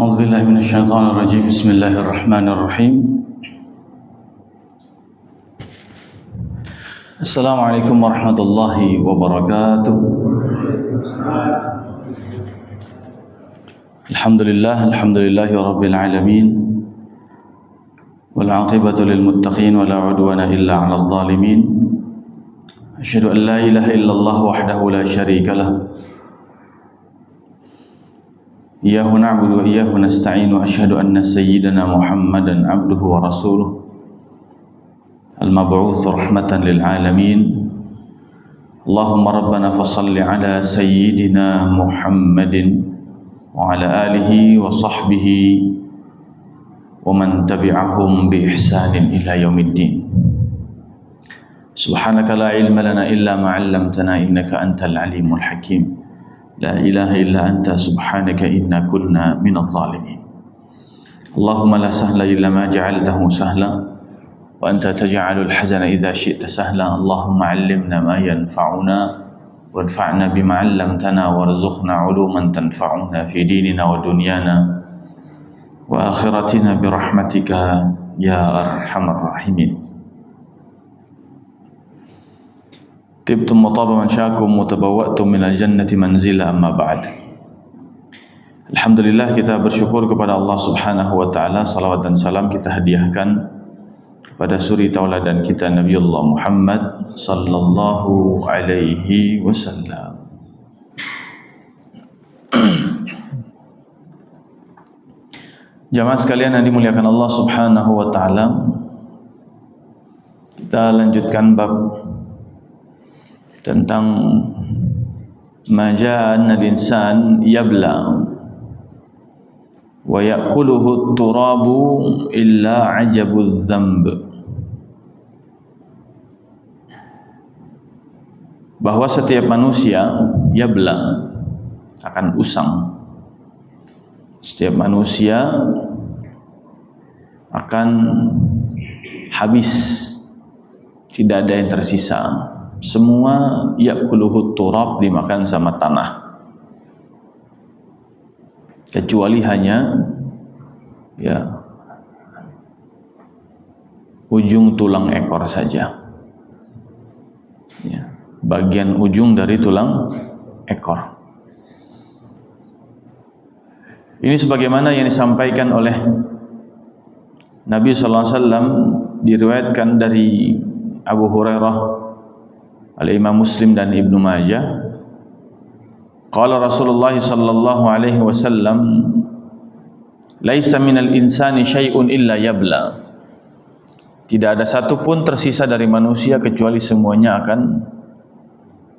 أعوذ بالله من الشيطان الرجيم بسم الله الرحمن الرحيم السلام عليكم ورحمة الله وبركاته الحمد لله رب العالمين والعاقبة للمتقين ولا عدوان إلا على الظالمين أشهد أن لا إله إلا الله وحده لا شريك له إياه نعبد وإياه نستعين وأشهد أن سيدنا محمدا عبده ورسوله المبعوث رحمة للعالمين اللهم ربنا فصل على سيدنا محمد وعلى آله وصحبه ومن تبعهم بإحسان إلى يوم الدين سبحانك لا علم لنا إلا ما علمتنا إنك أنت العليم الحكيم لا إله إلا أنت سبحانك إنا كنا من الظالمين اللهم لا سهل إلا ما جعلته سهلا وأنت تجعل الحزن إذا شئت سهلا اللهم علمنا ما ينفعنا وانفعنا بما علمتنا وارزقنا علوما تنفعنا في ديننا ودنيانا وآخرتنا برحمتك يا أرحم الراحمين Tibtum mutaba mansyakum mutabawwa'tum minal jannati manzila amma ba'd. Alhamdulillah, kita bersyukur kepada Allah Subhanahu wa taala, salawat dan salam kita hadiahkan kepada suri tauladan kita Nabiullah Muhammad sallallahu alaihi wasallam. Jamaah sekalian yang dimuliakan Allah Subhanahu wa taala, kita lanjutkan bab tentang maja'anna al-insan yabla wa ya'kuluhu at-turabu illa 'ajabu adh-dhanb, bahwa setiap manusia yabla akan usang, setiap manusia akan habis, tidak ada yang tersisa. Semua ya'kuluhu turab, dimakan sama tanah, kecuali hanya ujung tulang ekor saja, bagian ujung dari tulang ekor. Ini sebagaimana yang disampaikan oleh Nabi sallallahu alaihi wasallam, diriwayatkan dari Abu Hurairah, Al-Imam Muslim dan Ibnu Majah. Qala Rasulullah sallallahu alaihi wasallam, "Laisa minal insani syai'un illa yabla." Tidak ada satu pun tersisa dari manusia kecuali semuanya akan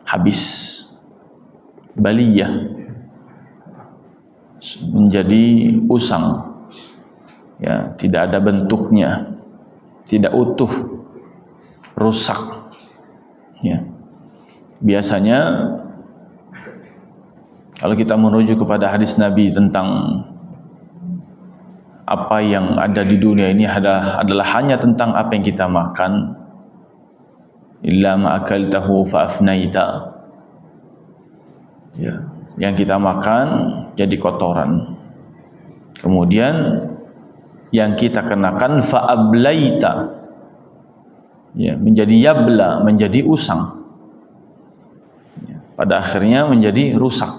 habis. Baliyah, menjadi usang. Ya, tidak ada bentuknya, tidak utuh, rusak. Ya. Biasanya kalau kita merujuk kepada hadis Nabi tentang apa yang ada di dunia ini adalah hanya tentang apa yang kita makan, illa ma akaltahu fa afnaita. Ya, yang kita makan jadi kotoran. Kemudian yang kita kenakan fa ablaita, ya, menjadi yabla, menjadi usang, ya, pada akhirnya menjadi rusak,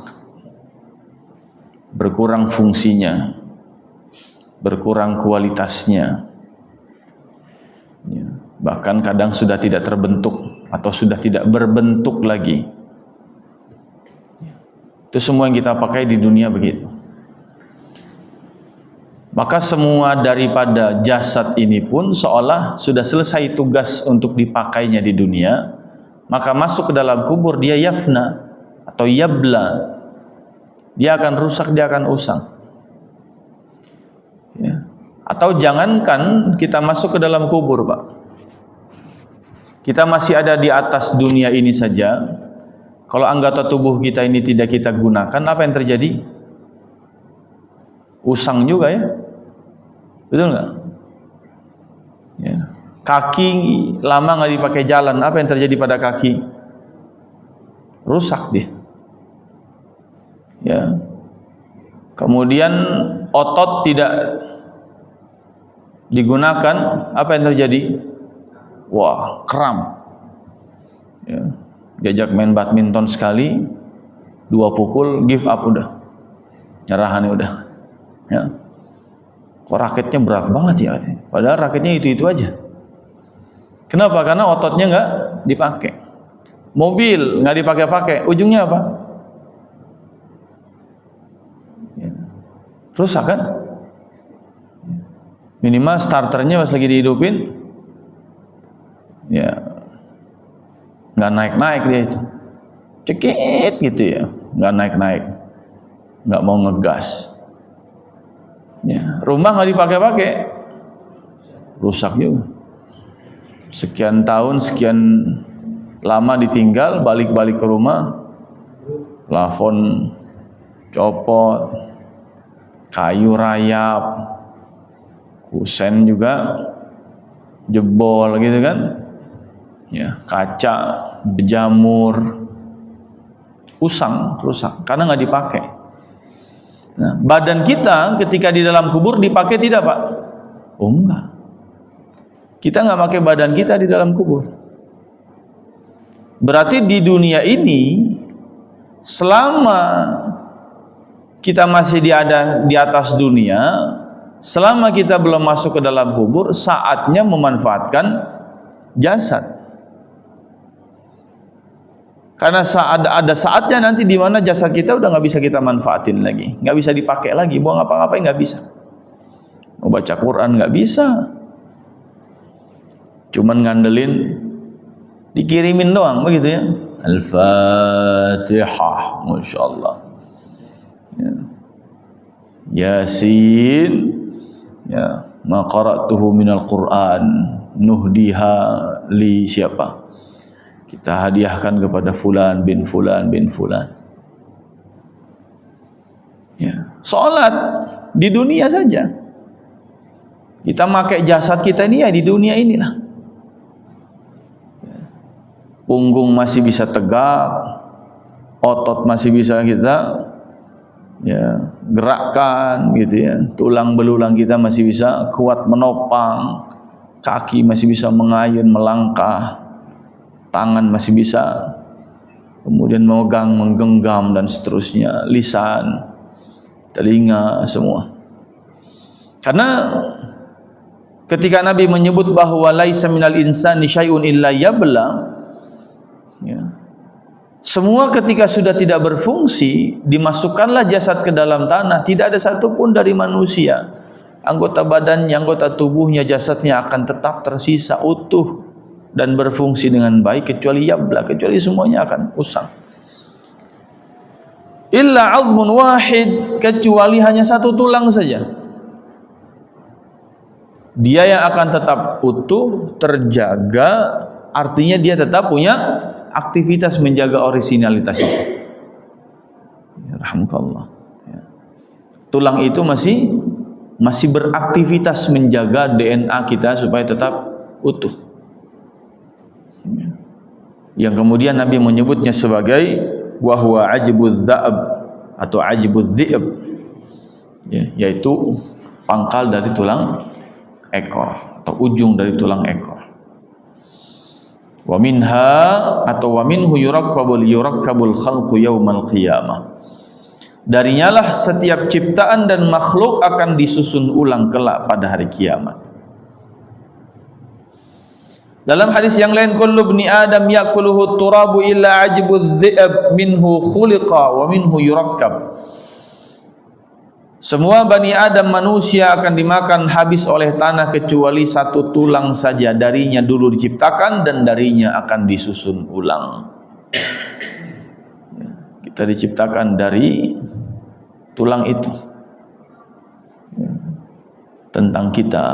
berkurang fungsinya, berkurang kualitasnya, ya, bahkan kadang sudah tidak terbentuk atau sudah tidak berbentuk lagi. Itu semua yang kita pakai di dunia begitu. Maka semua daripada jasad ini pun seolah sudah selesai tugas untuk dipakainya di dunia, maka masuk ke dalam kubur dia yafna atau yabla, dia akan rusak, dia akan usang, ya. Atau jangankan kita masuk ke dalam kubur, Pak, kita masih ada di atas dunia ini saja, kalau anggota tubuh kita ini tidak kita gunakan, apa yang terjadi? Usang juga, ya. Betul nggak? Ya. Kaki lama nggak dipakai jalan, apa yang terjadi pada kaki? Rusak dia. Ya. kemudian otot tidak digunakan, apa yang terjadi? Wah, kram. Ya. Diajak main badminton sekali, 2 pukul, give up udah, nyerahannya udah. Ya. Kok raketnya berat banget ya? Padahal raketnya itu aja. Kenapa? Karena ototnya nggak dipakai. Mobil nggak dipakai-pakai, ujungnya apa? Ya. Rusak kan? Minimal starternya pas lagi dihidupin, ya nggak naik-naik dia itu, cekit gitu ya, nggak naik-naik, nggak mau ngegas. Ya, rumah nggak dipakai-pakai, rusak juga. Sekian tahun, sekian lama ditinggal, balik-balik ke rumah, plafon copot, kayu rayap, kusen juga jebol gitu kan, ya, kaca berjamur, usang, rusak karena nggak dipakai. Nah, badan kita ketika di dalam kubur dipakai tidak, Pak? Oh enggak. Kita nggak pakai badan kita di dalam kubur. Berarti di dunia ini, selama kita masih di atas dunia, selama kita belum masuk ke dalam kubur, saatnya memanfaatkan jasad. Karena ada saatnya nanti di mana jasad kita udah nggak bisa kita manfaatin lagi, nggak bisa dipakai lagi, buang apa-ngapain nggak bisa. Mau baca Quran nggak bisa, cuman ngandelin dikirimin doang begitu ya. Al-Fatihah, Masya Allah, ya. Yasin, ya, ma qara'tuhu minal Quran nuhdiha li siapa, kita hadiahkan kepada fulan bin fulan bin fulan. Ya, salat di dunia saja. Kita pakai jasad kita ini ya di dunia inilah. Punggung masih bisa tegak, otot masih bisa kita ya gerakkan gitu ya, tulang belulang kita masih bisa kuat menopang, kaki masih bisa mengayun melangkah, tangan masih bisa kemudian memegang, menggenggam dan seterusnya, lisan, telinga, semua. Karena ketika Nabi menyebut bahwa laisa minal insani syai'un illa yabla, ya, semua ketika sudah tidak berfungsi, dimasukkanlah jasad ke dalam tanah, tidak ada satupun dari manusia, anggota badannya, anggota tubuhnya, jasadnya akan tetap tersisa utuh dan berfungsi dengan baik, kecuali yabla, kecuali semuanya akan usang. Illa azmun wahid, kecuali hanya satu tulang saja, dia yang akan tetap utuh, terjaga, artinya dia tetap punya aktivitas menjaga orisinalitas itu. Ya, rahmukallah. Ya. Tulang itu masih beraktivitas menjaga DNA kita supaya tetap utuh. Ya. Yang kemudian Nabi menyebutnya sebagai wahwa ajbuz za'ab atau ajbuz zi'ab, ya, yaitu pangkal dari tulang ekor atau ujung dari tulang ekor. Wa minha atau wa minhu yurakkabul khalqu yaumal qiyamah. Darinya lah setiap ciptaan dan makhluk akan disusun ulang kelak pada hari kiamat. Dalam hadis yang lain, kullu ibni adam yakuluhu turabu illa ajbuz dhi'ab minhu khuliqa wa minhu yurakkab. Semua Bani Adam manusia akan dimakan habis oleh tanah kecuali satu tulang saja, darinya dulu diciptakan dan darinya akan disusun ulang. Kita diciptakan dari tulang itu. Tentang kita,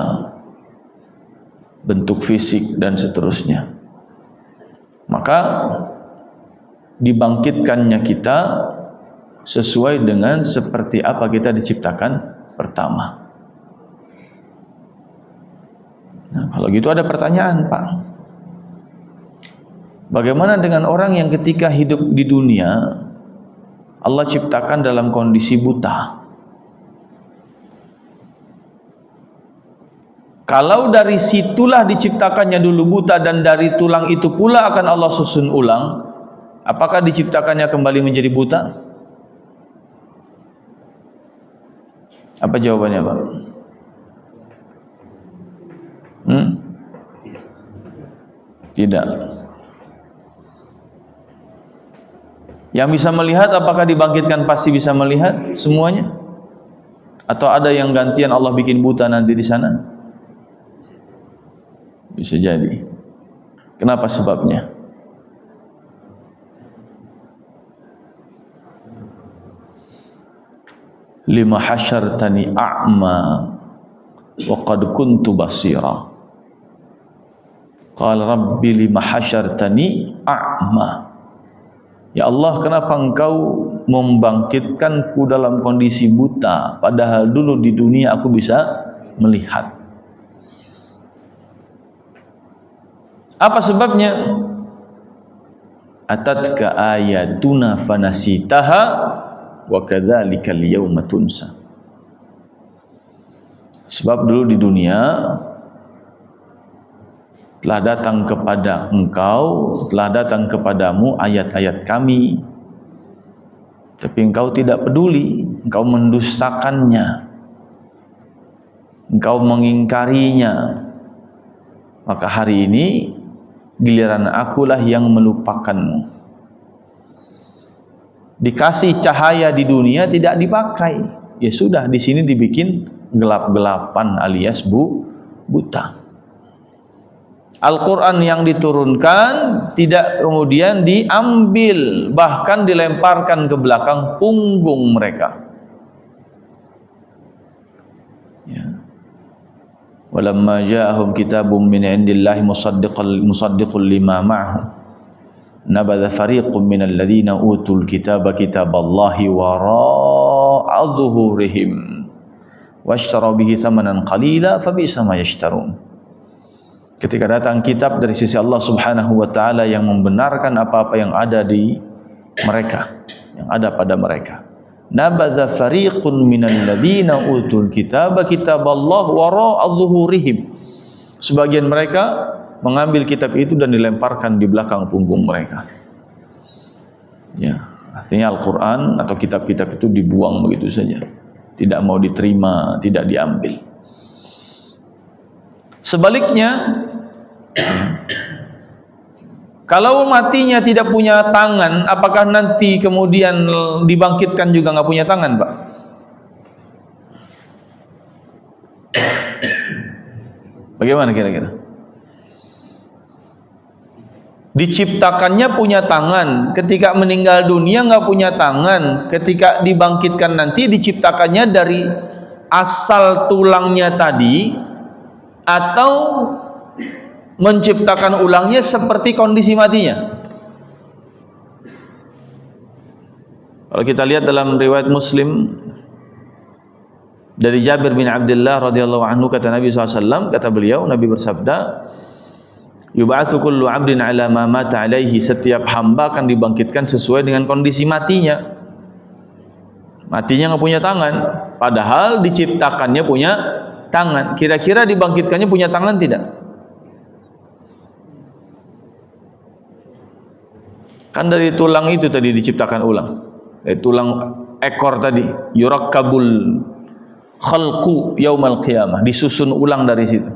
bentuk fisik dan seterusnya. Maka dibangkitkannya kita sesuai dengan seperti apa kita diciptakan pertama. Nah, kalau gitu ada pertanyaan, Pak. Bagaimana dengan orang yang ketika hidup di dunia Allah ciptakan dalam kondisi buta? Kalau dari situlah diciptakannya dulu buta dan dari tulang itu pula akan Allah susun ulang, apakah diciptakannya kembali menjadi buta? Apa jawabannya, Pak? Tidak. Yang bisa melihat apakah dibangkitkan pasti bisa melihat semuanya? Atau ada yang gantian Allah bikin buta nanti di sana? Bisa jadi. Kenapa sebabnya? Lima hasyartani a'ma wa qad kuntu basira. Qala rabbi lima hasyartani a'ma. Ya Allah, kenapa engkau membangkitkanku dalam kondisi buta, padahal dulu di dunia aku bisa melihat? Apa sebabnya? Atatka ayatuna fanasitaha wa kadzalikal yauma tunsa. Sebab dulu di dunia telah datang kepada engkau, telah datang kepadamu ayat-ayat kami, tapi engkau tidak peduli, engkau mendustakannya, engkau mengingkarinya. Maka hari ini giliran akulah yang melupakanmu. Dikasih cahaya di dunia tidak dipakai, ya sudah, di sini dibikin gelap-gelapan alias buta. Al-Quran yang diturunkan tidak kemudian diambil, bahkan dilemparkan ke belakang punggung mereka. Walamma ja'ahum kitabun min 'indillahi musaddiqul lima ma'ahum nabadha fariqun minal ladzina utul kitaba kitaballahi wara'a zuhurihim washtaraw bihi thamanan qalila fabisa ma yashtarun. Ketika datang kitab dari sisi Allah Subhanahu wa taala yang membenarkan apa-apa yang ada di mereka, yang ada pada mereka. Nabadha fariqun minal ladzina utul kitaba kitaballah wara'a zuhurihim. Sebagian mereka mengambil kitab itu dan dilemparkan di belakang punggung mereka. Ya, artinya Al-Quran atau kitab-kitab itu dibuang begitu saja, tidak mau diterima, tidak diambil. Sebaliknya, kalau matinya tidak punya tangan, apakah nanti kemudian dibangkitkan juga nggak punya tangan, Pak? Bagaimana kira-kira? Diciptakannya punya tangan, ketika meninggal dunia nggak punya tangan, ketika dibangkitkan nanti diciptakannya dari asal tulangnya tadi, atau menciptakan ulangnya seperti kondisi matinya. Kalau kita lihat dalam riwayat Muslim dari Jabir bin Abdullah radhiyallahu anhu, kata Nabi SAW, kata beliau, Nabi bersabda, yub'atsu kullu 'abdin 'ala ma mata 'alaihi, setiap hamba akan dibangkitkan sesuai dengan kondisi matinya. Matinya nggak punya tangan, padahal diciptakannya punya tangan. Kira-kira dibangkitkannya punya tangan tidak? Kan dari tulang itu tadi diciptakan ulang, dari tulang ekor tadi, yurakkabul khalqu yaumal qiyamah, disusun ulang dari situ.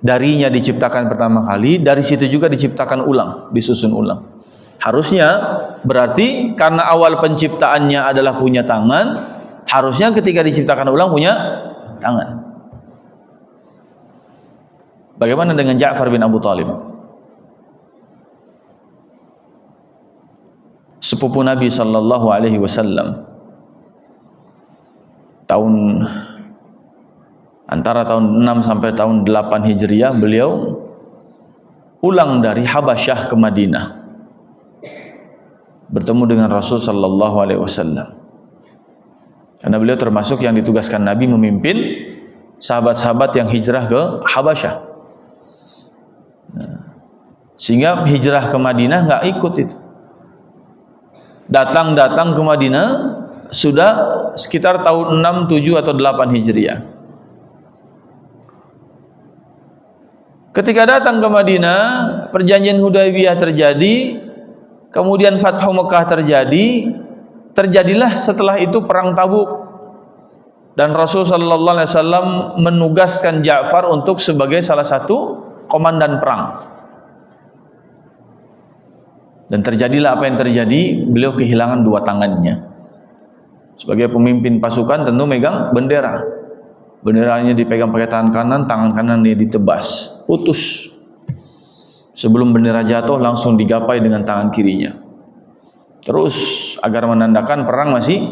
Darinya diciptakan pertama kali, dari situ juga diciptakan ulang, disusun ulang. Harusnya berarti karena awal penciptaannya adalah punya tangan, harusnya ketika diciptakan ulang punya tangan. Bagaimana dengan Ja'far bin Abu Thalib, sepupu Nabi sallallahu alaihi wasallam? Antara tahun 6 sampai tahun 8 Hijriah beliau pulang dari Habasyah ke Madinah, bertemu dengan Rasul sallallahu alaihi wasallam. Karena beliau termasuk yang ditugaskan Nabi memimpin sahabat-sahabat yang hijrah ke Habasyah. Sehingga hijrah ke Madinah nggak ikut itu. Datang ke Madinah sudah sekitar tahun 6, 7 atau 8 Hijriah. Ketika datang ke Madinah, perjanjian Hudaybiyah terjadi, kemudian Fathu Mekah terjadi, terjadilah setelah itu perang Tabuk. Dan Rasul sallallahu alaihi wasallam menugaskan Ja'far untuk sebagai salah satu komandan perang. Dan terjadilah apa yang terjadi, beliau kehilangan dua tangannya. Sebagai pemimpin pasukan tentu megang bendera. Benderanya dipegang pakai tangan kanan dia ditebas, putus. Sebelum bendera jatuh langsung digapai dengan tangan kirinya. Terus agar menandakan perang masih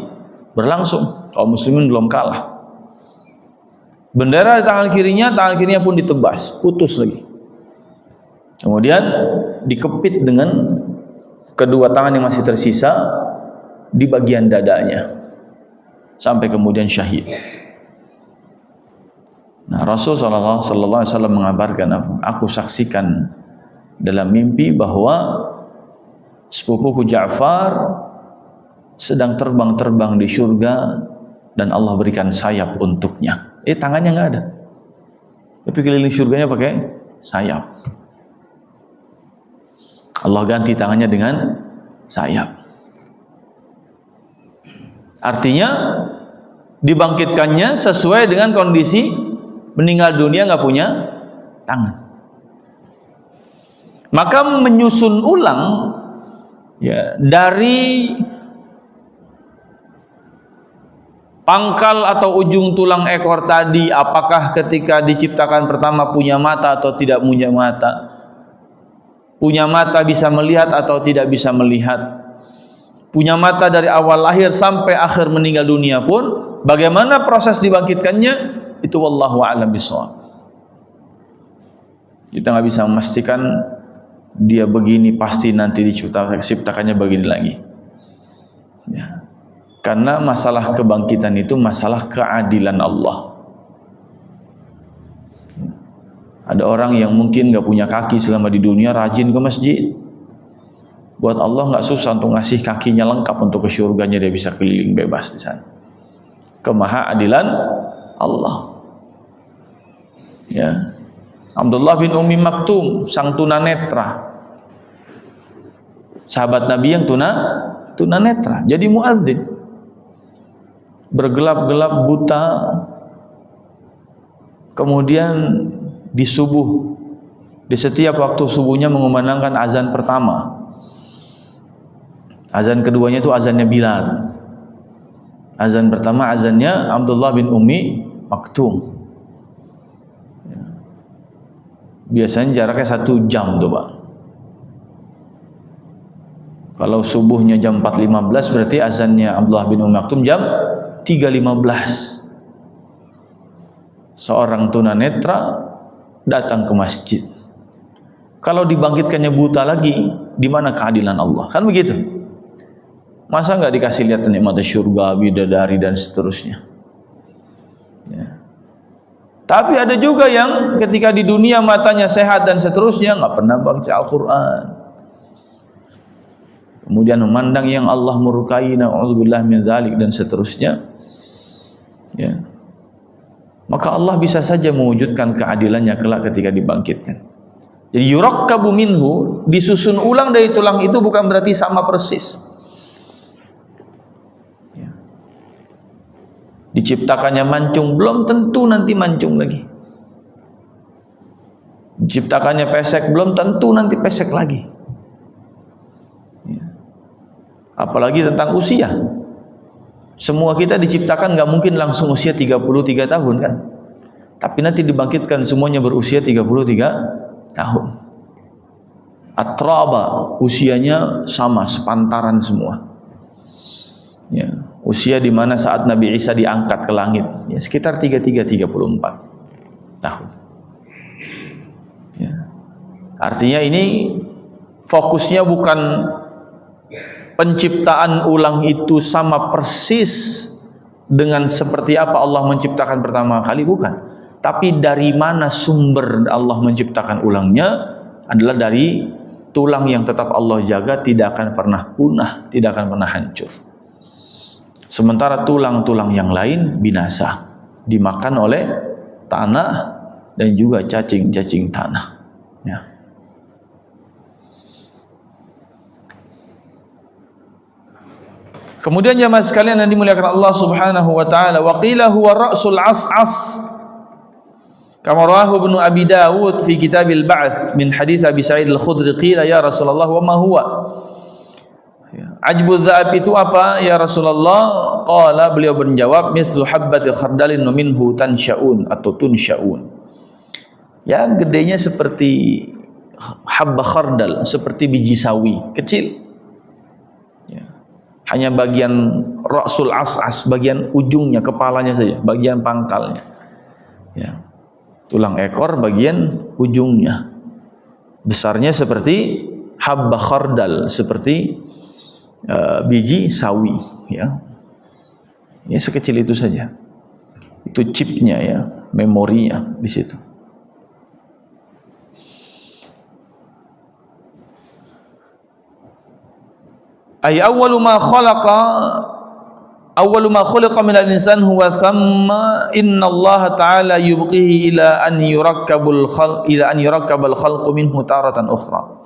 berlangsung, kaum muslimin belum kalah. Bendera di tangan kirinya pun ditebas, putus lagi. Kemudian dikepit dengan kedua tangan yang masih tersisa di bagian dadanya, sampai kemudian syahid. Nah, Rasul sallallahu alaihi wasallam mengabarkan, aku saksikan dalam mimpi bahwa sepupuku Ja'far sedang terbang-terbang di surga dan Allah berikan sayap untuknya. Tangannya nggak ada, tapi keliling surganya pakai sayap. Allah ganti tangannya dengan sayap. Artinya dibangkitkannya sesuai dengan kondisi meninggal dunia nggak punya tangan. Maka menyusun ulang ya dari pangkal atau ujung tulang ekor tadi, apakah ketika diciptakan pertama punya mata atau tidak punya mata, punya mata bisa melihat atau tidak bisa melihat, punya mata dari awal lahir sampai akhir meninggal dunia pun, bagaimana proses dibangkitkannya, itu wallahu a'lam bishawab. Kita nggak bisa memastikan dia begini pasti nanti diciptakannya begini lagi ya. Karena masalah kebangkitan itu masalah keadilan Allah. Ada orang yang mungkin nggak punya kaki selama di dunia, rajin ke masjid. Buat Allah nggak susah untuk ngasih kakinya lengkap untuk ke surganya, dia bisa keliling bebas di sana. Kemahaadilan Allah. Ya. Abdullah bin Ummi Maktum, sang tunanetra, sahabat Nabi yang tunanetra, jadi muadzin, bergelap-gelap buta, kemudian di subuh, di setiap waktu subuhnya mengumandangkan azan pertama, azan keduanya itu azannya Bilal, azan pertama azannya Abdullah bin Ummi Maktum. Biasanya jaraknya 1 jam tuh Pak. Kalau subuhnya jam 4.15 berarti azannya Abdullah bin Ummi Maktum jam 3.15. Seorang tunanetra datang ke masjid. Kalau dibangkitkannya buta lagi, di mana keadilan Allah? Kan begitu. Masa nggak dikasih lihat nikmat surga, bidadari dan seterusnya? Ya. Tapi ada juga yang ketika di dunia matanya sehat dan seterusnya, nggak pernah baca Al-Quran, kemudian memandang yang Allah murkai, na'udzubillah min dzalik dan seterusnya ya. Maka Allah bisa saja mewujudkan keadilannya kelak ketika dibangkitkan. Jadi yurakkabu minhu, disusun ulang dari tulang itu bukan berarti sama persis. Diciptakannya mancung, belum tentu nanti mancung lagi. Diciptakannya pesek, belum tentu nanti pesek lagi. Ya. Apalagi tentang usia. Semua kita diciptakan nggak mungkin langsung usia 33 tahun kan. Tapi nanti dibangkitkan semuanya berusia 33 tahun. Atraba, usianya sama, sepantaran semua. Ya. Usia di mana saat Nabi Isa diangkat ke langit, ya sekitar 34 tahun. Ya. Artinya ini fokusnya bukan penciptaan ulang itu sama persis dengan seperti apa Allah menciptakan pertama kali, bukan. Tapi dari mana sumber Allah menciptakan ulangnya adalah dari tulang yang tetap Allah jaga, tidak akan pernah punah, tidak akan pernah hancur. Sementara tulang-tulang yang lain binasa, dimakan oleh tanah dan juga cacing-cacing tanah. Ya. Kemudian jemaah sekalian yang dimuliakan Allah Subhanahu wa taala, wa qila huwa ra'sul as'as. Kama rawahu Ibnu Abi Dawud fi Kitabil Ba'ts min hadits Abi Sa'id Al-Khudri qila ya Rasulullah wa ma huwa? Ajbu dza'ab itu apa ya Rasulullah? Qala, beliau menjawab, mithlu habbati khardalin minhu tansha'un atau tunsha'un. Ya, gedenya seperti habba khardal, seperti biji sawi kecil. Ya. Hanya bagian ra'sul as'as, bagian ujungnya, kepalanya saja, bagian pangkalnya. Ya. Tulang ekor bagian ujungnya. Besarnya seperti habba khardal, seperti biji sawi, ya. Ya, sekecil itu saja. Itu chipnya, ya, memorinya di situ. Ay awwalu ma khuliqa min al-insan huwa thamma inna Allah ta'ala yubqihi ila an yurakkabul khalqu minhu taratan ukhra.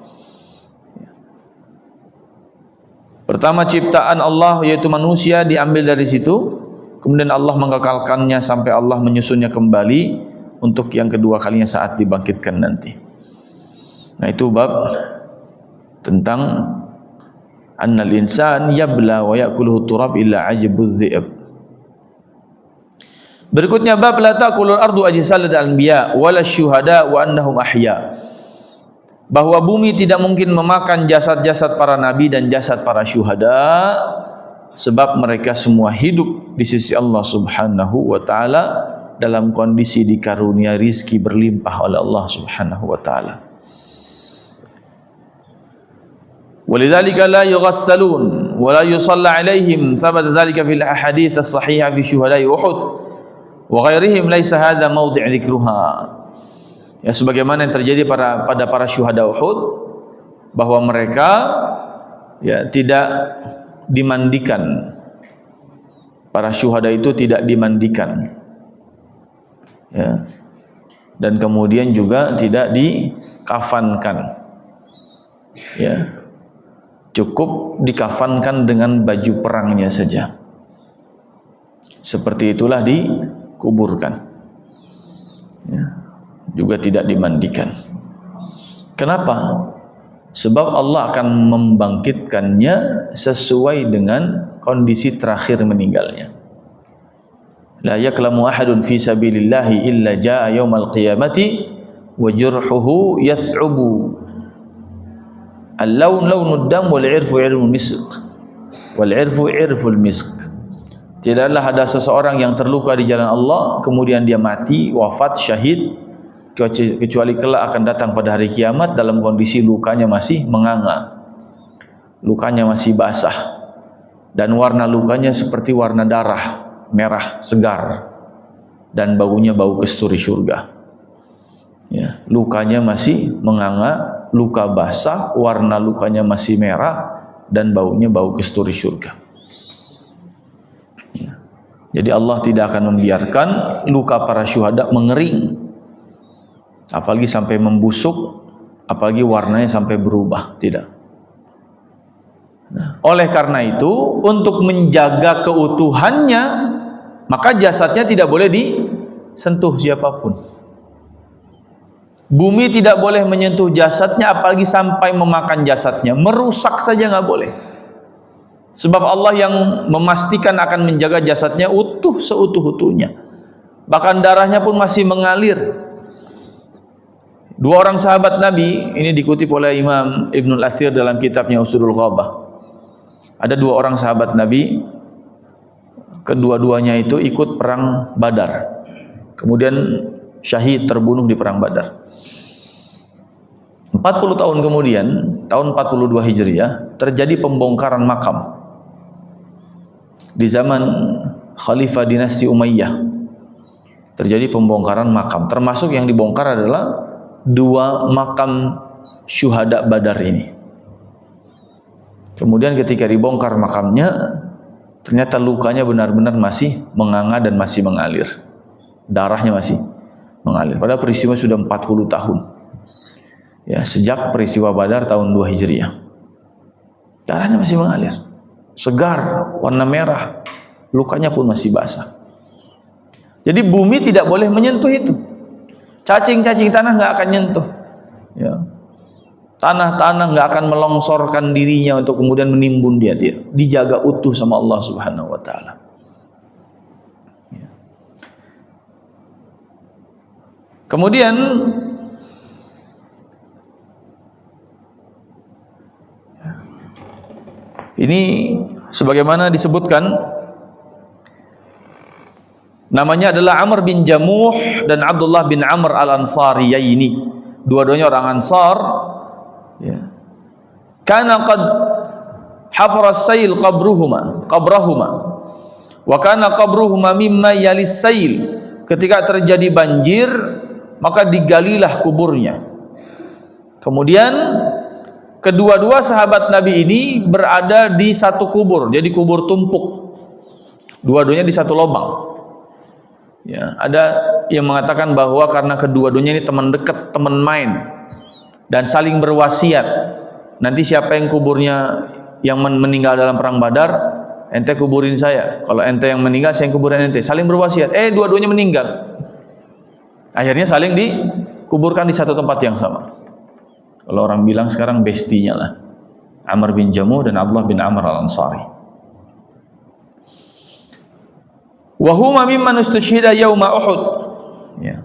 Pertama ciptaan Allah yaitu manusia diambil dari situ, kemudian Allah mengekalkannya sampai Allah menyusunnya kembali untuk yang kedua kalinya saat dibangkitkan nanti. Nah, itu bab tentang annal insan yabla wa ya'kuluhu turab illa ajbuz dhi'ab. Berikutnya bab la ta'kulul ardu ajsal al-anbiya wala syuhada wa annahum ahya. Bahwa bumi tidak mungkin memakan jasad-jasad para nabi dan jasad para syuhada, sebab mereka semua hidup di sisi Allah Subhanahu wa taala dalam kondisi dikarunia rizki berlimpah oleh Allah Subhanahu wa taala. Walidzalika la yughassalun wa la yusalla alaihim, thabata dzalika fil ahadits as-sahihah fi syuhada'i Uhud wa ghairihim, laisa hadza mawdi' dzikruha. Ya, sebagaimana yang terjadi pada para syuhada Uhud, bahwa mereka ya tidak dimandikan. Para syuhada itu tidak dimandikan. Ya. Dan kemudian juga tidak dikafankan. Ya. Cukup dikafankan dengan baju perangnya saja. Seperti itulah dikuburkan. Ya. Juga tidak dimandikan. Kenapa? Sebab Allah akan membangkitkannya sesuai dengan kondisi terakhir meninggalnya. La yaklamu ahadun fi sabilillahi illa jaa yaumal qiyamati wa jurhuhu yas'ubu. Al-laun launud dam wal 'irfu 'irful misk. Wal 'irfu 'irful misk. Tidaklah ada seseorang yang terluka di jalan Allah kemudian dia mati, wafat, syahid, kecuali kelak akan datang pada hari kiamat dalam kondisi lukanya masih menganga, lukanya masih basah, dan warna lukanya seperti warna darah merah segar, dan baunya bau kesturi surga. Ya, lukanya masih menganga, luka basah, warna lukanya masih merah, dan baunya bau kesturi surga. Ya. Jadi Allah tidak akan membiarkan luka para syuhada mengering, apalagi sampai membusuk, apalagi warnanya sampai berubah, tidak. Nah, oleh karena itu, untuk menjaga keutuhannya, maka jasadnya tidak boleh disentuh siapapun. Bumi tidak boleh menyentuh jasadnya, apalagi sampai memakan jasadnya. Merusak saja nggak boleh. Sebab Allah yang memastikan akan menjaga jasadnya utuh seutuh-utuhnya. Bahkan darahnya pun masih mengalir. Dua orang sahabat Nabi, ini dikutip oleh Imam Ibnul Athir dalam kitabnya Usdul Ghabah. Ada dua orang sahabat Nabi, kedua-duanya itu ikut perang Badar. Kemudian syahid, terbunuh di perang Badar. 40 tahun kemudian, tahun 42 Hijriah, terjadi pembongkaran makam di zaman Khalifah dinasti Umayyah. Terjadi pembongkaran makam, termasuk yang dibongkar adalah dua makam syuhada Badar ini. Kemudian ketika dibongkar makamnya, ternyata lukanya benar-benar masih menganga dan masih mengalir, darahnya masih mengalir. Padahal peristiwa sudah 40 tahun. Ya, sejak peristiwa Badar tahun 2 Hijriah. Darahnya masih mengalir. Segar, warna merah. Lukanya pun masih basah. Jadi bumi tidak boleh menyentuh itu. Cacing-cacing tanah nggak akan nyentuh. Ya. Tanah-tanah nggak akan melongsorkan dirinya untuk kemudian menimbun dia. Dijaga utuh sama Allah Subhanahu wa taala. Ya. Kemudian ini sebagaimana disebutkan, namanya adalah Amr bin Jamuh dan Abdullah bin Amr al-Ansariyaini. Dua-duanya orang Ansar. Ya. Kana qad hafara as-sayl qabrahuma wa kana qabruhuma mimma yalis sayl. Ketika terjadi banjir, maka digalilah kuburnya. Kemudian kedua-dua sahabat Nabi ini berada di satu kubur, jadi kubur tumpuk. Dua-duanya di satu lubang. Ya, ada yang mengatakan bahwa karena kedua-duanya ini teman dekat, teman main, dan saling berwasiat. Nanti siapa yang kuburnya yang meninggal dalam perang Badar, ente kuburin saya. Kalau ente yang meninggal, saya yang kuburin ente. Saling berwasiat. Dua-duanya meninggal. Akhirnya saling dikuburkan di satu tempat yang sama. Kalau orang bilang sekarang bestinya lah, Amr bin Jamuh dan Abdullah bin Amr al-Ansari. Wa huma mimman istushhida yauma Uhud. Ya.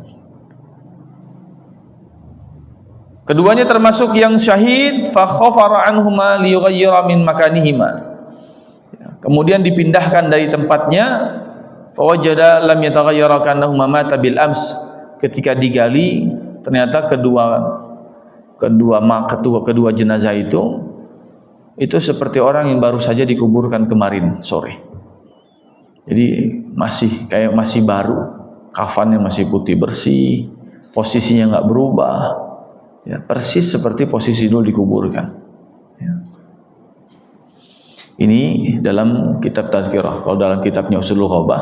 Keduanya termasuk yang syahid, fa khafara anhuma liyughayyira min makanihima. Ya. Kemudian dipindahkan dari tempatnya, fa wajada lam yataghayyara kanahuma mata bil ams. Ketika digali, ternyata kedua jenazah itu seperti orang yang baru saja dikuburkan kemarin sore. Jadi masih baru, kafannya masih putih bersih, posisinya nggak berubah, ya, persis seperti posisi dulu dikuburkan. Ya. Ini dalam kitab Tazkirah. Kalau dalam kitabnya Usulul Ghabah,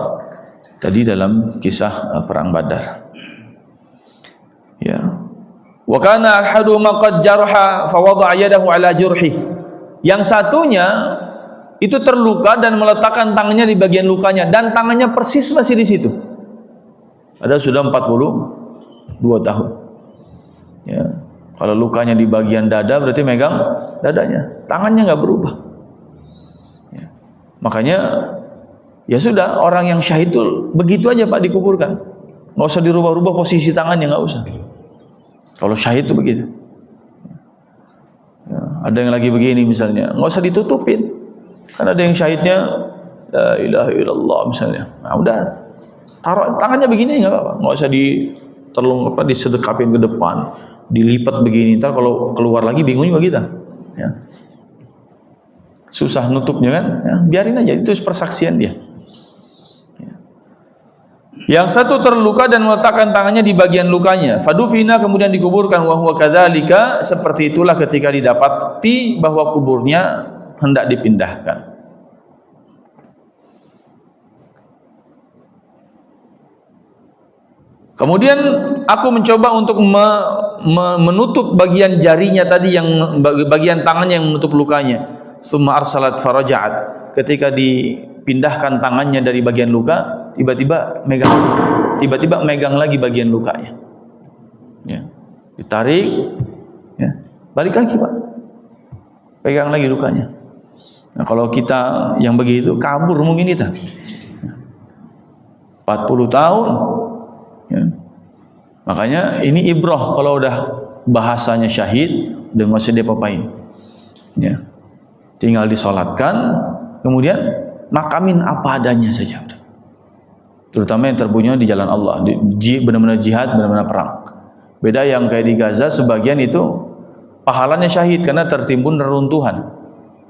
tadi dalam kisah perang Badar. Ya. Wa kana ahaduhuma qad jarha fa wada'a yadahu ala jurhi. Yang satunya itu terluka dan meletakkan tangannya di bagian lukanya, dan tangannya persis masih di situ. Ada sudah 42 tahun. Ya. Kalau lukanya di bagian dada berarti megang dadanya, tangannya nggak berubah. Ya. Makanya ya sudah, orang yang syahid itu begitu aja Pak dikuburkan, nggak usah dirubah-rubah posisi tangannya, nggak usah. Kalau syahid itu begitu. Ya. Ada yang lagi begini misalnya, nggak usah ditutupin. Kan ada yang syahidnya la ilaha illallah misalnya. Nah, udah taruh tangannya begini nggak apa-apa. Nggak usah disedekapin ke depan, dilipat begini. Ntar kalau keluar lagi bingung juga kita. Ya. Susah nutupnya kan? Ya, biarin aja, itu persaksian dia. Ya. Yang satu terluka dan meletakkan tangannya di bagian lukanya. Fadufina, kemudian dikuburkan. Wa huwa kadzalika, seperti itulah ketika didapati bahwa kuburnya hendak dipindahkan. Kemudian aku mencoba untuk menutup bagian jarinya tadi, yang bagian tangannya yang menutup lukanya. Summa arsalat faraja'at. Ketika dipindahkan tangannya dari bagian luka, tiba-tiba megang lagi bagian lukanya. Ya. Ditarik, ya. Balik lagi Pak, pegang lagi lukanya. Nah, kalau kita yang begitu kabur mungkin kita 40 tahun. Ya. Makanya ini ibrah, kalau udah bahasanya syahid udah nggak usah diapa-apain. Ya. Tinggal disolatkan, kemudian makamin apa adanya saja. Terutama yang terbunuh di jalan Allah, benar-benar jihad, benar-benar perang. Beda yang kayak di Gaza, sebagian itu pahalanya syahid karena tertimbun reruntuhan,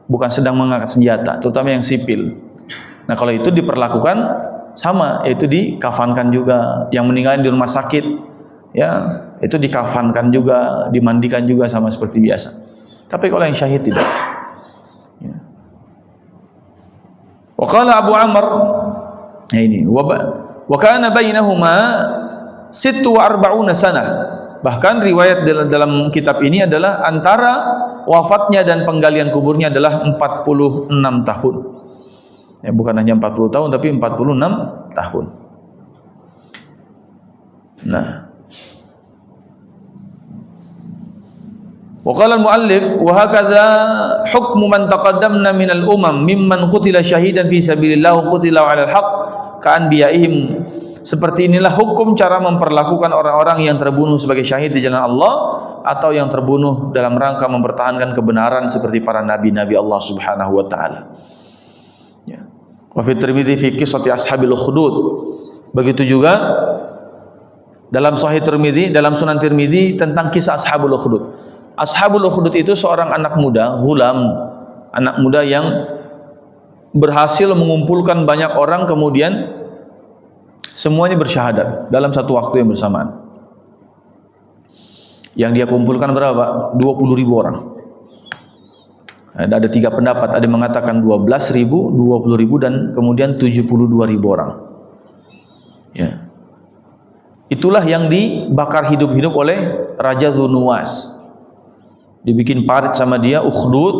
bukan sedang mengangkat senjata, terutama yang sipil. Nah, kalau itu diperlakukan sama, yaitu dikafankan juga. Yang meninggal di rumah sakit, ya, itu dikafankan juga, dimandikan juga sama seperti biasa. Tapi kalau yang syahid tidak. Ya. Wa qala Abu Amr, nah ini, wa kana bainahuma 46 sanah. Bahkan riwayat dalam kitab ini adalah antara wafatnya dan penggalian kuburnya adalah 46 tahun. Ya, bukan hanya 40 tahun tapi 46 tahun. Nah, wa qala al-muallif wa hakadha hukmu man taqaddamna min al-umam mimman qutila syahidan fi sabilillah wa qutila 'ala al-haq ka anbiya'ihim. Seperti inilah hukum cara memperlakukan orang-orang yang terbunuh sebagai syahid di jalan Allah atau yang terbunuh dalam rangka mempertahankan kebenaran seperti para nabi-nabi Allah Subhanahu wa taala. Ya. Wa fi Tirmidzi fi qissati ashabil ukhdud. Begitu juga dalam Sahih Tirmidzi, dalam Sunan Tirmidzi tentang kisah ashabul ukhdud. Ashabul ukhdud itu seorang anak muda, ghulam, anak muda yang berhasil mengumpulkan banyak orang, kemudian semuanya bersyahadat dalam satu waktu yang bersamaan. Yang dia kumpulkan berapa? 20.000 orang. Ada 3 pendapat, ada yang mengatakan 12.000, 20.000 dan kemudian 72.000 orang. Ya. Itulah yang dibakar hidup-hidup oleh Raja Dzunnuwas. Dibikin parit sama dia, ukhdud,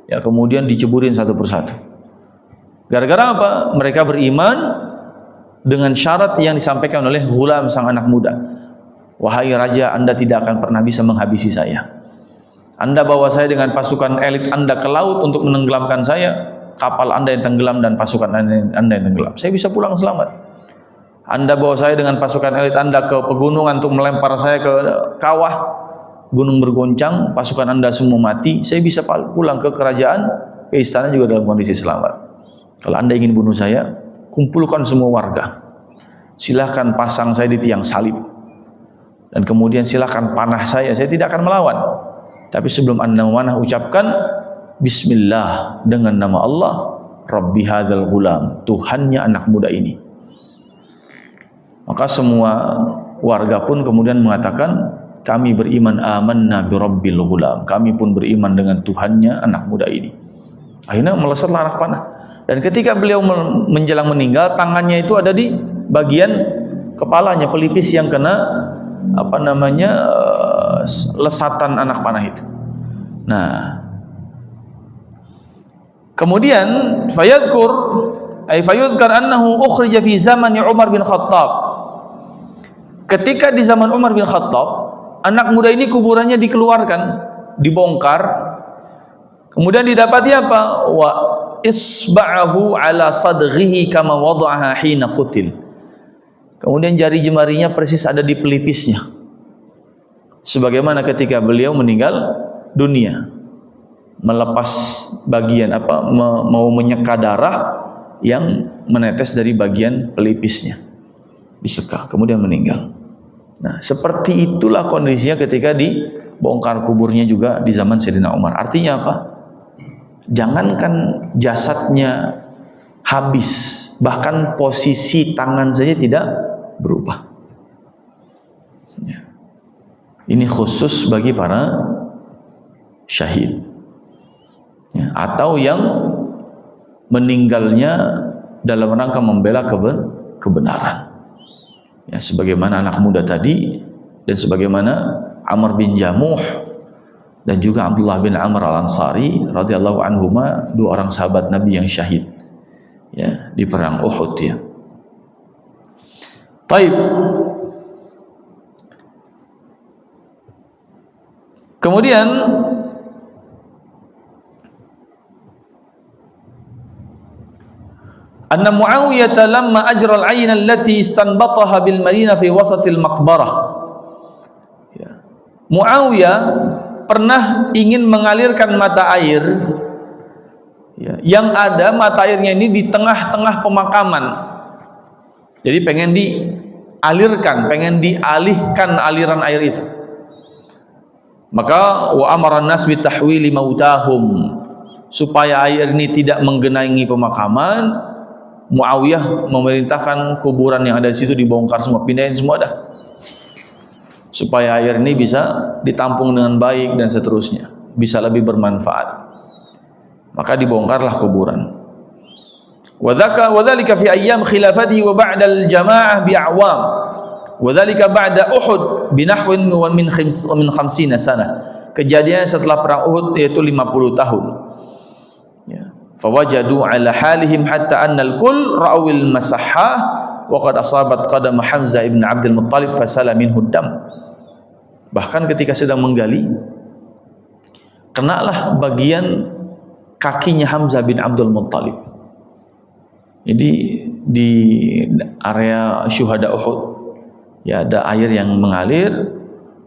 ya, kemudian diceburin satu persatu. Gara-gara apa? Mereka beriman dengan syarat yang disampaikan oleh ghulam, sang anak muda. Wahai raja, Anda tidak akan pernah bisa menghabisi saya. Anda bawa saya dengan pasukan elit Anda ke laut untuk menenggelamkan saya, kapal Anda yang tenggelam dan pasukan Anda yang tenggelam, saya bisa pulang selamat. Anda bawa saya dengan pasukan elit Anda ke pegunungan untuk melempar saya ke kawah, gunung bergoncang, pasukan Anda semua mati, saya bisa pulang ke kerajaan, ke istana juga dalam kondisi selamat. Kalau Anda ingin bunuh saya, kumpulkan semua warga, silahkan pasang saya di tiang salib, dan kemudian silahkan panah saya tidak akan melawan. Tapi sebelum Anda memanah, ucapkan Bismillah dengan nama Allah, Rabbi hadzal gulam, Tuhannya anak muda ini. Maka semua warga pun kemudian mengatakan, kami beriman, amanna bi rabbil gulam, kami pun beriman dengan Tuhannya anak muda ini. Akhirnya melesatlah anak panah. Dan ketika beliau menjelang meninggal, tangannya itu ada di bagian kepalanya, pelipis yang kena lesatan anak panah itu. Nah, kemudian fayudhkar annahu ukhrija fi zaman Umar bin Khattab. Ketika di zaman Umar bin Khattab, anak muda ini kuburannya dikeluarkan, dibongkar. Kemudian didapati apa? Wa isba'ahu ala sadghihi kama wada'aha hina qutil. Kemudian jari jemarinya persis ada di pelipisnya, sebagaimana ketika beliau meninggal dunia, melepas bagian mau menyeka darah yang menetes dari bagian pelipisnya, diseka kemudian meninggal. Nah, seperti itulah kondisinya ketika dibongkar kuburnya juga di zaman Sayyidina Umar. Artinya apa? Jangankan jasadnya habis, bahkan posisi tangan saja tidak berubah. Ya. Ini khusus bagi para syahid, ya, atau yang meninggalnya dalam rangka membela kebenaran. Ya, sebagaimana anak muda tadi, dan sebagaimana Amr bin Jamuh dan juga Abdullah bin Amr al-Ansari radhiyallahu anhuma, 2 orang sahabat Nabi yang syahid, ya, di perang Uhud, ya. Baik. Kemudian anna Muawiyah lamma ajra al-'ayn allati istanbataha bil Madinah fi wasatil maqbarah. Ya. Muawiyah pernah ingin mengalirkan mata air, ya, yang ada mata airnya ini di tengah-tengah pemakaman. Jadi pengen dialirkan, pengen dialihkan aliran air itu. Maka wa amara an-nas bi tahwili mautahum, supaya air ini tidak menggenangi pemakaman. Muawiyah memerintahkan kuburan yang ada di situ dibongkar semua, pindahin semua dah, supaya air ini bisa ditampung dengan baik dan seterusnya, bisa lebih bermanfaat. Maka dibongkarlah kuburan. Wa dzalika fi ayyam khilafatihi wa ba'da al-jamaah bi'awam. Wa dzalika ba'da Uhud binahwin min khamsina sana. Kejadian setelah perang Uhud yaitu 50 tahun. Ya. Fawajadu ala halihim hatta anna al-kull ra'awil masahha wa qad asabat qadam Hamzah ibn Abdul Muttalib fasala minhu dam. Bahkan ketika sedang menggali, kenalah bagian kakinya Hamzah bin Abdul Muttalib. Jadi di area syuhada Uhud ya ada air yang mengalir,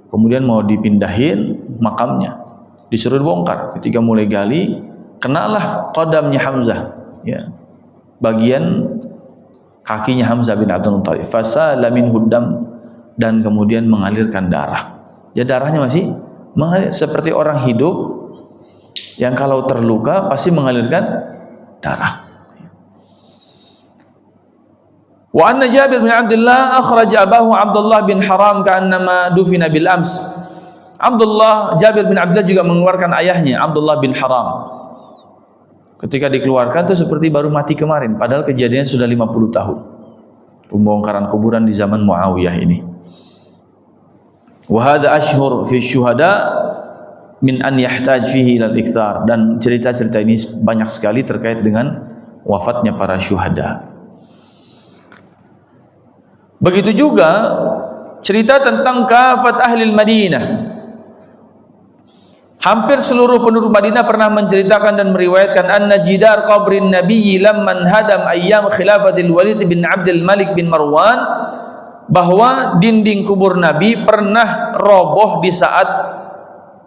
kemudian mau dipindahin makamnya, disuruh bongkar. Ketika mulai gali, kenalah qadamnya Hamzah, ya, bagian kakinya Hamzah bin Abdul Muttalib. Fasala minhu dam, dan kemudian mengalirkan darah. Ya, darahnya masih mengalir seperti orang hidup yang kalau terluka pasti mengalirkan darah. Wa anna Jabir bin Abdullah akhraja abahu Abdullah bin Haram ka'annama dufina bil ams. Jabir bin Abdullah juga mengeluarkan ayahnya Abdullah bin Haram. Ketika dikeluarkan itu seperti baru mati kemarin, padahal kejadiannya sudah 50 tahun. Pembongkaran kuburan di zaman Muawiyah ini. Wa hadza ashhur fi syuhada min an yahtaj fihi ila al-iktsar, dan cerita-cerita ini banyak sekali terkait dengan wafatnya para syuhada. Begitu juga cerita tentang kafat ahli Madinah. Hampir seluruh penduduk Madinah pernah menceritakan dan meriwayatkan anna jidar qabrin nabiyyi lamman hadam ayyam khilafatil Walid bin Abdul Malik bin Marwan, bahwa dinding kubur Nabi pernah roboh di saat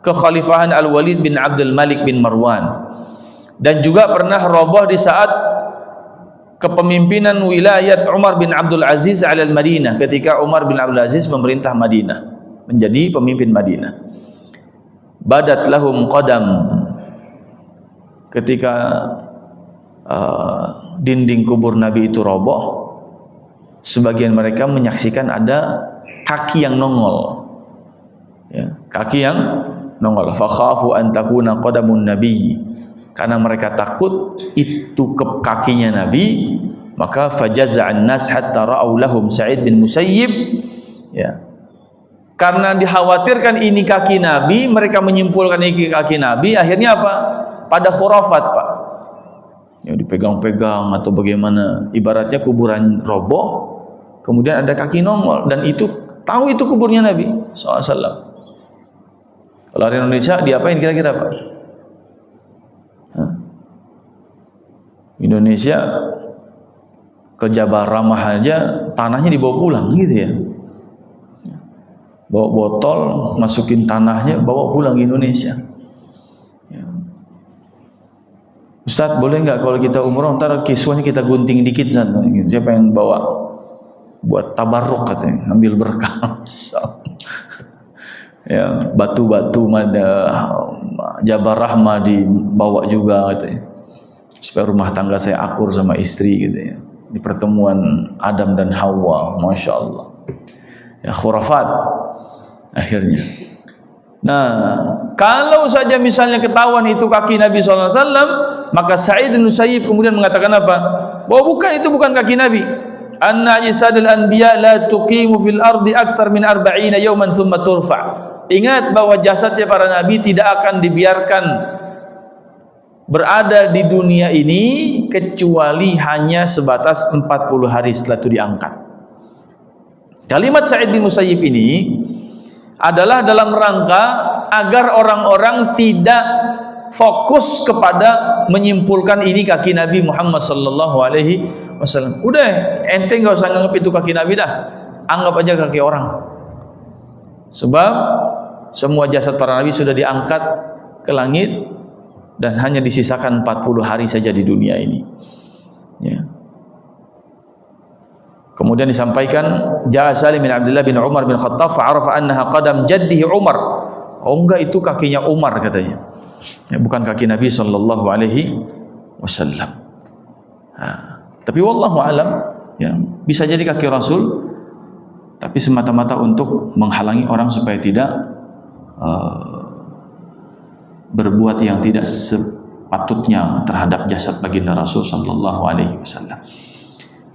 kekhalifahan Al-Walid bin Abdul Malik bin Marwan, dan juga pernah roboh di saat kepemimpinan wilayah Umar bin Abdul Aziz alal Madinah, ketika Umar bin Abdul Aziz memerintah Madinah, menjadi pemimpin Madinah. Badat lahum qadam, ketika dinding kubur Nabi itu roboh, sebagian mereka menyaksikan ada kaki yang nongol, ya, kaki yang nongol. Fakhafu an takuna qadamun nabi, karena mereka takut itu kakinya Nabi, maka fajaza'an nas hatta ra'au lahum Sa'id bin Musayyib, ya, karena dikhawatirkan ini kaki Nabi, mereka menyimpulkan ini kaki Nabi. Akhirnya apa? Pada khurafat, Pak, ya, dipegang-pegang atau bagaimana, ibaratnya kuburan roboh kemudian ada kaki nongol, dan itu tahu itu kuburnya Nabi SAW. Kalau di Indonesia diapain kira-kira, Pak? Indonesia ke Jabal Rahmah aja tanahnya dibawa pulang gitu ya, bawa botol masukin tanahnya bawa pulang ke Indonesia, ya. Ustadz, boleh nggak kalau kita umroh ntar kiswahnya kita gunting dikit, siapa yang bawa buat tabarruk katanya, ambil berkah. Ya, batu-batu Jabal Rahmah dibawa juga katanya, supaya rumah tangga saya akur sama istri gitu ya, di pertemuan Adam dan Hawa. Masya Allah, ya, khurafat akhirnya. Nah, kalau saja misalnya ketahuan itu kaki Nabi SAW, maka Sa'id bin Musayyib kemudian mengatakan apa? Bahwa itu bukan kaki Nabi. Anna jisadul anbiya la tuqimu fil ardi aktsar min 40 yawman thumma turfa. Ingat bahwa jasadnya para nabi tidak akan dibiarkan berada di dunia ini kecuali hanya sebatas 40 hari, setelah itu diangkat. Kalimat Sa'id bin Musayyib ini adalah dalam rangka agar orang-orang tidak fokus kepada menyimpulkan ini kaki Nabi Muhammad sallallahu alaihi wasallam. Udah, ente enggak usah anggap itu kaki Nabi dah. Anggap aja kaki orang. Sebab semua jasad para nabi sudah diangkat ke langit dan hanya disisakan 40 hari saja di dunia ini. Ya. Kemudian disampaikan, Ja'a Salim bin Abdullah bin Umar bin Khattab fa'arafa annaha qadam jaddihi Umar. Oh enggak, itu kakinya Umar katanya. Ya, bukan kaki Nabi sallallahu alaihi wasallam. Tapi wallahu alam, ya, bisa jadi kaki Rasul, tapi semata-mata untuk menghalangi orang supaya tidak berbuat yang tidak sepatutnya terhadap jasad baginda Rasul sallallahu alaihi wasallam.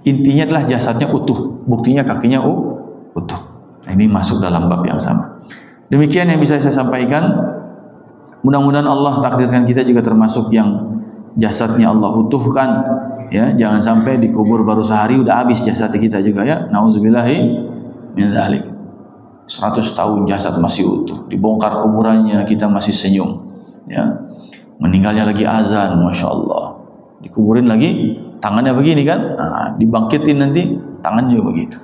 Intinya adalah jasadnya utuh, buktinya kakinya utuh. Nah, Ini masuk dalam bab yang sama. Demikian yang bisa saya sampaikan. Mudah-mudahan Allah takdirkan kita juga termasuk yang jasadnya Allah utuhkan, ya, jangan sampai dikubur baru sehari udah habis jasad kita juga, ya. Nauzubillahi min dzalik. 100 tahun jasad masih utuh, dibongkar kuburannya kita masih senyum, ya. Meninggalnya lagi azan, masya Allah, dikuburin lagi tangannya begini kan, dibangkitin nanti tangannya juga begitu.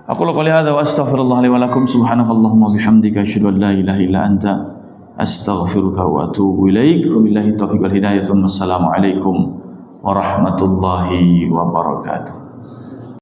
Aku qouli hadza wa astaghfirullah li wa lakum subhanakallahumma bihamdika asyhadu an la ilaha illa anta astaghfiruka wa atubu ilaik. Wabillahi taufiq wal hidayah. Assalamu alaikum warahmatullahi wabarakatuh.